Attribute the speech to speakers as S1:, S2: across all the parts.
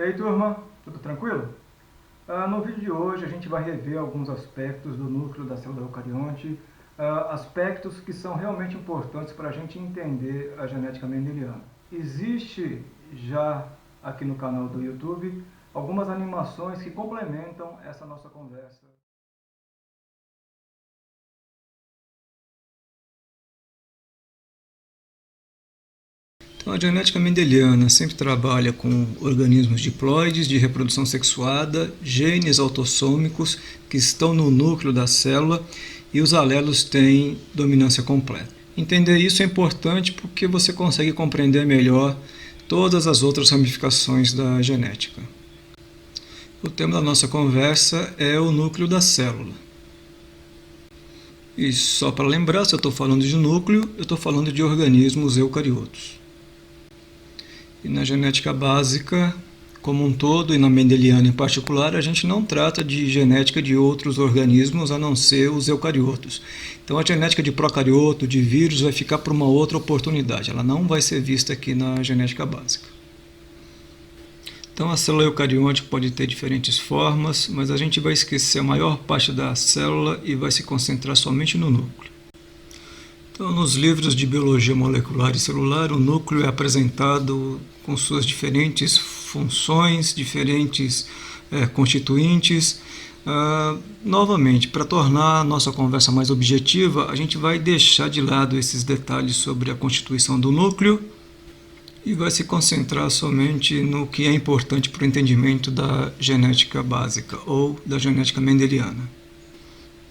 S1: E aí, turma, tudo tranquilo? No vídeo de hoje a gente vai rever alguns aspectos do núcleo da célula eucarionte, aspectos que são realmente importantes para a gente entender a genética mendeliana. Existe já aqui no canal do YouTube algumas animações que complementam essa nossa conversa.
S2: Então, a genética mendeliana sempre trabalha com organismos diploides de reprodução sexuada, genes autossômicos que estão no núcleo da célula e os alelos têm dominância completa. Entender isso é importante porque você consegue compreender melhor todas as outras ramificações da genética. O tema da nossa conversa é o núcleo da célula. E só para lembrar, se eu estou falando de núcleo, eu estou falando de organismos eucariotos. E na genética básica, como um todo, e na mendeliana em particular, a gente não trata de genética de outros organismos a não ser os eucariotos. Então a genética de procarioto, de vírus, vai ficar para uma outra oportunidade. Ela não vai ser vista aqui na genética básica. Então a célula eucarionte pode ter diferentes formas, mas a gente vai esquecer a maior parte da célula e vai se concentrar somente no núcleo. Então, nos livros de biologia molecular e celular, o núcleo é apresentado com suas diferentes funções, diferentes constituintes. Novamente, para tornar a nossa conversa mais objetiva, a gente vai deixar de lado esses detalhes sobre a constituição do núcleo e vai se concentrar somente no que é importante para o entendimento da genética básica ou da genética mendeliana.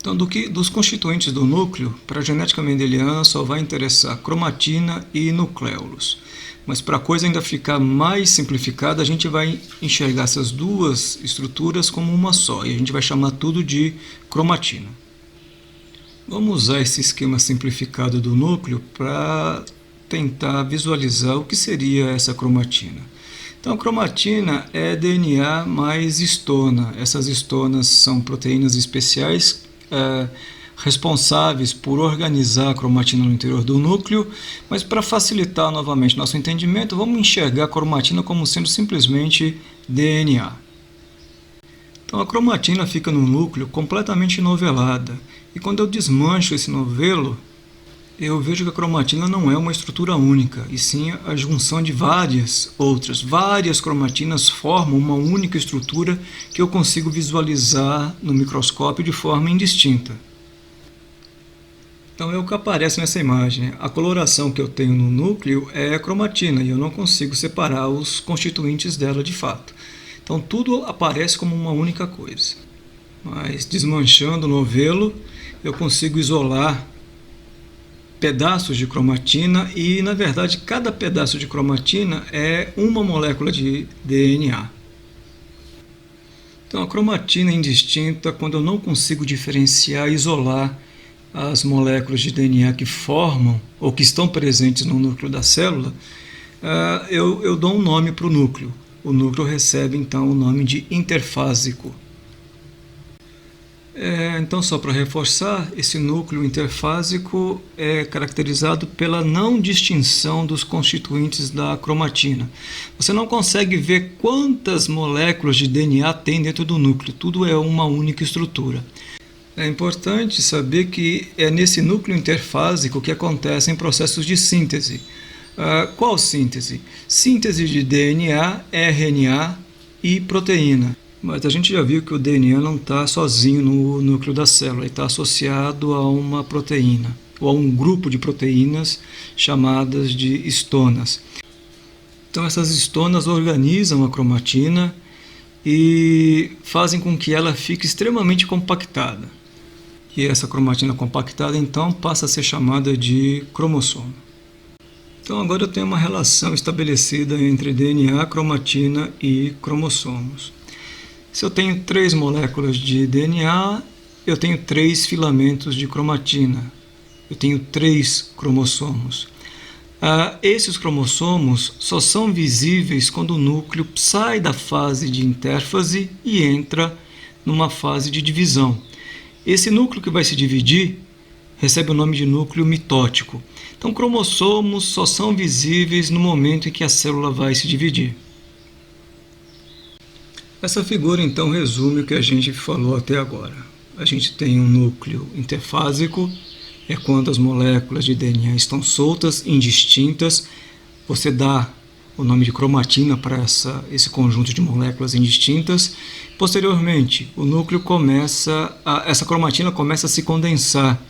S2: Então, dos constituintes do núcleo, para a genética mendeliana só vai interessar cromatina e nucléolos. Mas para a coisa ainda ficar mais simplificada, a gente vai enxergar essas duas estruturas como uma só, e a gente vai chamar tudo de cromatina. Vamos usar esse esquema simplificado do núcleo para tentar visualizar o que seria essa cromatina. Então, a cromatina é DNA mais histona. Essas histonas são proteínas especiais responsáveis por organizar a cromatina no interior do núcleo, mas para facilitar novamente nosso entendimento, vamos enxergar a cromatina como sendo simplesmente DNA. Então a cromatina fica no núcleo completamente novelada, e quando eu desmancho esse novelo, eu vejo que a cromatina não é uma estrutura única, e sim a junção de várias outras. Várias cromatinas formam uma única estrutura que eu consigo visualizar no microscópio de forma indistinta. Então é o que aparece nessa imagem. A coloração que eu tenho no núcleo é a cromatina, e eu não consigo separar os constituintes dela de fato. Então tudo aparece como uma única coisa. Mas desmanchando o novelo, eu consigo isolar pedaços de cromatina e, na verdade, cada pedaço de cromatina é uma molécula de DNA. Então, a cromatina é indistinta quando eu não consigo diferenciar e isolar as moléculas de DNA que formam ou que estão presentes no núcleo da célula. Eu dou um nome para o núcleo. O núcleo recebe, então, o nome de interfásico. Então, só para reforçar, esse núcleo interfásico é caracterizado pela não distinção dos constituintes da cromatina. Você não consegue ver quantas moléculas de DNA tem dentro do núcleo, tudo é uma única estrutura. É importante saber que é nesse núcleo interfásico que acontecem processos de síntese. Qual síntese? Síntese de DNA, RNA e proteína. Mas a gente já viu que o DNA não está sozinho no núcleo da célula, ele está associado a uma proteína, ou a um grupo de proteínas chamadas de histonas. Então essas histonas organizam a cromatina e fazem com que ela fique extremamente compactada. E essa cromatina compactada então passa a ser chamada de cromossomo. Então agora eu tenho uma relação estabelecida entre DNA, cromatina e cromossomos. Se eu tenho 3 moléculas de DNA, eu tenho 3 filamentos de cromatina. Eu tenho 3 cromossomos. Esses cromossomos só são visíveis quando o núcleo sai da fase de intérfase e entra numa fase de divisão. Esse núcleo que vai se dividir recebe o nome de núcleo mitótico. Então, cromossomos só são visíveis no momento em que a célula vai se dividir. Essa figura então resume o que a gente falou até agora. A gente tem um núcleo interfásico, é quando as moléculas de DNA estão soltas, indistintas. Você dá o nome de cromatina para esse conjunto de moléculas indistintas. Posteriormente, essa cromatina começa a se condensar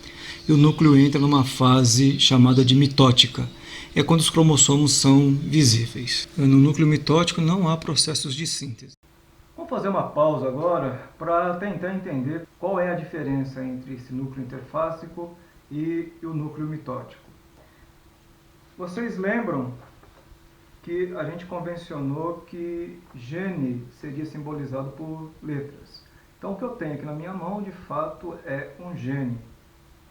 S2: e o núcleo entra numa fase chamada de mitótica. É quando os cromossomos são visíveis. No núcleo mitótico não há processos de síntese.
S1: Vamos fazer uma pausa agora para tentar entender qual é a diferença entre esse núcleo interfásico e o núcleo mitótico. Vocês lembram que a gente convencionou que gene seria simbolizado por letras. Então o que eu tenho aqui na minha mão de fato é um gene.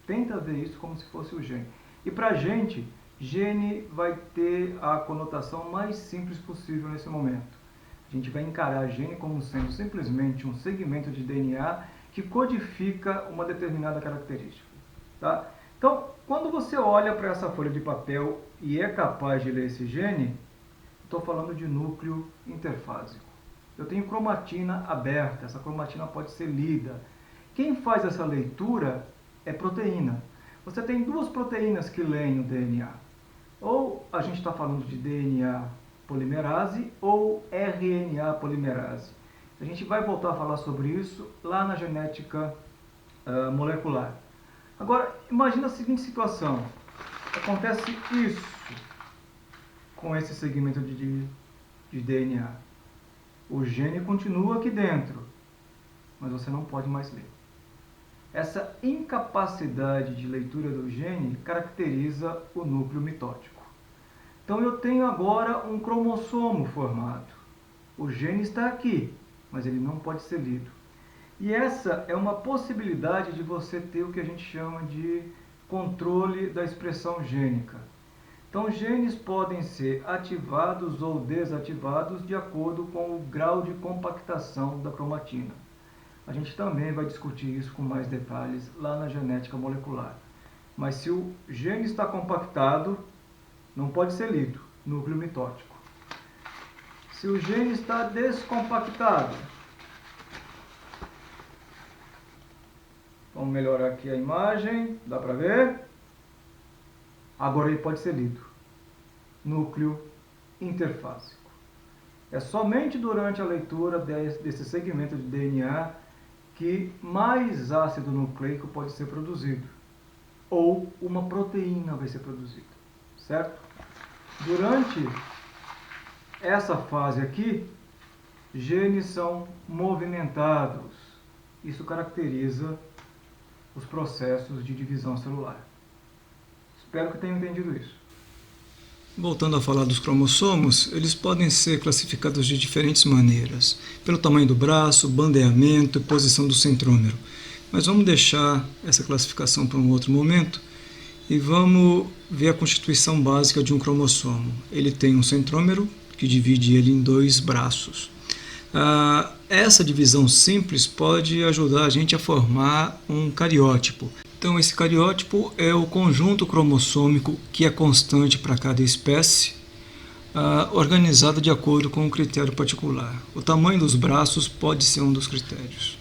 S1: Tenta ver isso como se fosse o gene. E para a gente, gene vai ter a conotação mais simples possível nesse momento. A gente vai encarar gene como sendo simplesmente um segmento de DNA que codifica uma determinada característica. Tá? Então, quando você olha para essa folha de papel e é capaz de ler esse gene, estou falando de núcleo interfásico. Eu tenho cromatina aberta, essa cromatina pode ser lida. Quem faz essa leitura é proteína. Você tem duas proteínas que leem o DNA. Ou a gente está falando de DNA polimerase ou RNA polimerase. A gente vai voltar a falar sobre isso lá na genética molecular. Agora, imagina a seguinte situação. Acontece isso com esse segmento de DNA. O gene continua aqui dentro, mas você não pode mais ler. Essa incapacidade de leitura do gene caracteriza o núcleo mitótico. Então eu tenho agora um cromossomo formado. O gene está aqui, mas ele não pode ser lido. E essa é uma possibilidade de você ter o que a gente chama de controle da expressão gênica. Então genes podem ser ativados ou desativados de acordo com o grau de compactação da cromatina. A gente também vai discutir isso com mais detalhes lá na genética molecular. Mas se o gene está compactado, não pode ser lido, núcleo mitótico. Se o gene está descompactado, vamos melhorar aqui a imagem, dá para ver? Agora ele pode ser lido, núcleo interfásico. É somente durante a leitura desse segmento de DNA que mais ácido nucleico pode ser produzido, ou uma proteína vai ser produzida, certo? Durante essa fase aqui, genes são movimentados. Isso caracteriza os processos de divisão celular. Espero que tenham entendido isso.
S2: Voltando a falar dos cromossomos, eles podem ser classificados de diferentes maneiras, pelo tamanho do braço, bandeamento e posição do centrômero. Mas vamos deixar essa classificação para um outro momento e vamos ver a constituição básica de um cromossomo. Ele tem um centrômero que divide ele em dois braços. Essa divisão simples pode ajudar a gente a formar um cariótipo. Então esse cariótipo é o conjunto cromossômico que é constante para cada espécie, organizado de acordo com um critério particular. O tamanho dos braços pode ser um dos critérios.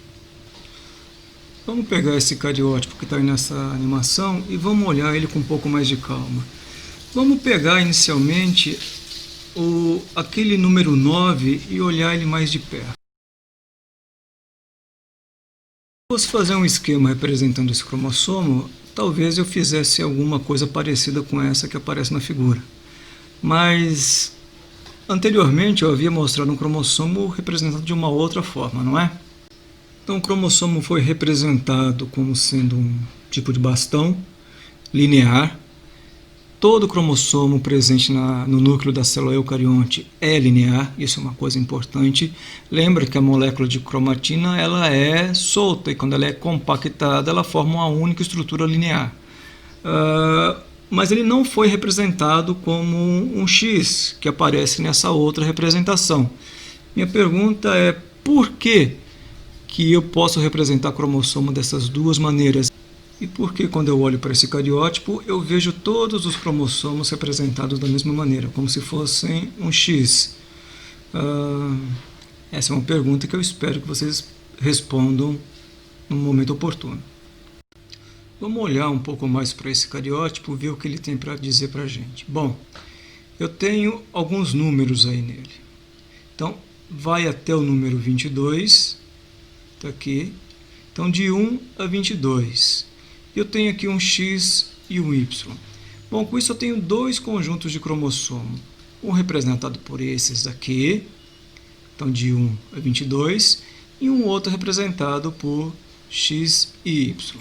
S2: Vamos pegar esse cariótipo que está aí nessa animação e vamos olhar ele com um pouco mais de calma. Vamos pegar inicialmente aquele número 9 e olhar ele mais de perto. Se fosse fazer um esquema representando esse cromossomo, talvez eu fizesse alguma coisa parecida com essa que aparece na figura. Mas anteriormente eu havia mostrado um cromossomo representado de uma outra forma, não é? Então o cromossomo foi representado como sendo um tipo de bastão linear. Todo cromossomo presente no núcleo da célula eucarionte é linear, isso é uma coisa importante. Lembra que a molécula de cromatina ela é solta e quando ela é compactada ela forma uma única estrutura linear. Mas ele não foi representado como um X, que aparece nessa outra representação. Minha pergunta é por que eu posso representar cromossomo dessas duas maneiras? E por que quando eu olho para esse cariótipo eu vejo todos os cromossomos representados da mesma maneira, como se fossem um X? Essa é uma pergunta que eu espero que vocês respondam no momento oportuno. Vamos olhar um pouco mais para esse cariótipo, ver o que ele tem para dizer para a gente. Bom, eu tenho alguns números aí nele. Então, vai até o número 22, está aqui. Então, de 1 a 22. Eu tenho aqui um X e um Y. Bom, com isso eu tenho dois conjuntos de cromossomo. Um representado por esses daqui, então de 1 a 22, e um outro representado por X e Y.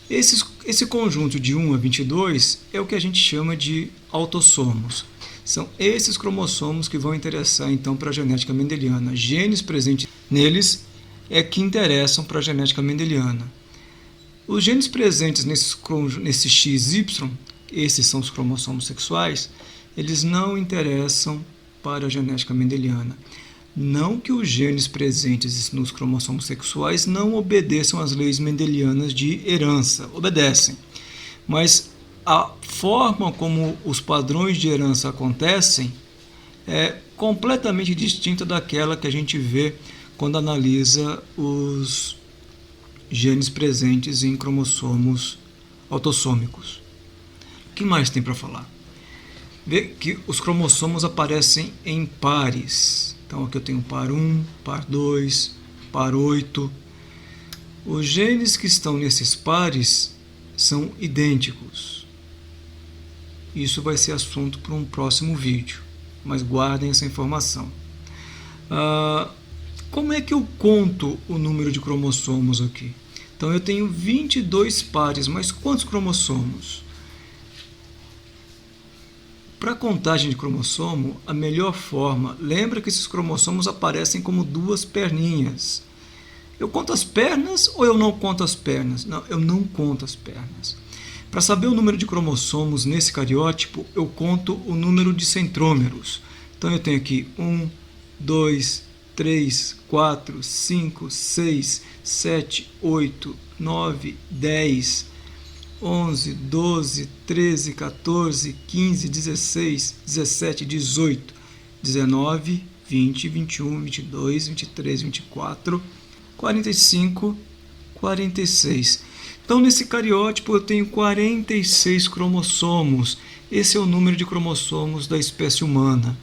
S2: Esse conjunto de 1 a 22 é o que a gente chama de autossomos. São esses cromossomos que vão interessar então para a genética mendeliana. Genes presentes neles é que interessam para a genética mendeliana. Os genes presentes nesse XY, esses são os cromossomos sexuais, eles não interessam para a genética mendeliana. Não que os genes presentes nos cromossomos sexuais não obedeçam às leis mendelianas de herança, obedecem. Mas a forma como os padrões de herança acontecem é completamente distinta daquela que a gente vê quando analisa os genes presentes em cromossomos autossômicos. O que mais tem para falar? Vê que os cromossomos aparecem em pares. Então aqui eu tenho par 1, par 2, par 8. Os genes que estão nesses pares são idênticos. Isso vai ser assunto para um próximo vídeo, mas guardem essa informação. Como é que eu conto o número de cromossomos aqui? Então eu tenho 22 pares, mas quantos cromossomos? Para a contagem de cromossomo, a melhor forma, lembra que esses cromossomos aparecem como duas perninhas. Eu conto as pernas ou eu não conto as pernas? Não, eu não conto as pernas. Para saber o número de cromossomos nesse cariótipo, eu conto o número de centrômeros. Então eu tenho aqui 1, 2, 3, 4, 5, 6, 7, 8, 9, 10, 11, 12, 13, 14, 15, 16, 17, 18, 19, 20, 21, 22, 23, 24, 45, 46. Então, nesse cariótipo, eu tenho 46 cromossomos. Esse é o número de cromossomos da espécie humana.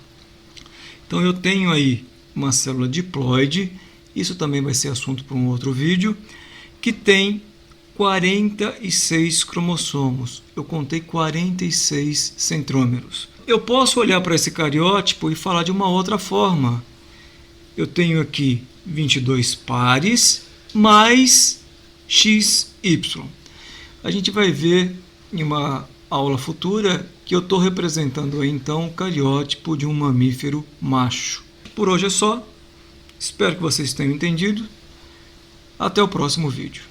S2: Então, eu tenho aí uma célula diploide, isso também vai ser assunto para um outro vídeo, que tem 46 cromossomos. Eu contei 46 centrômeros. Eu posso olhar para esse cariótipo e falar de uma outra forma. Eu tenho aqui 22 pares mais XY. A gente vai ver em uma aula futura que eu estou representando aí então o cariótipo de um mamífero macho. Por hoje é só. Espero que vocês tenham entendido. Até o próximo vídeo.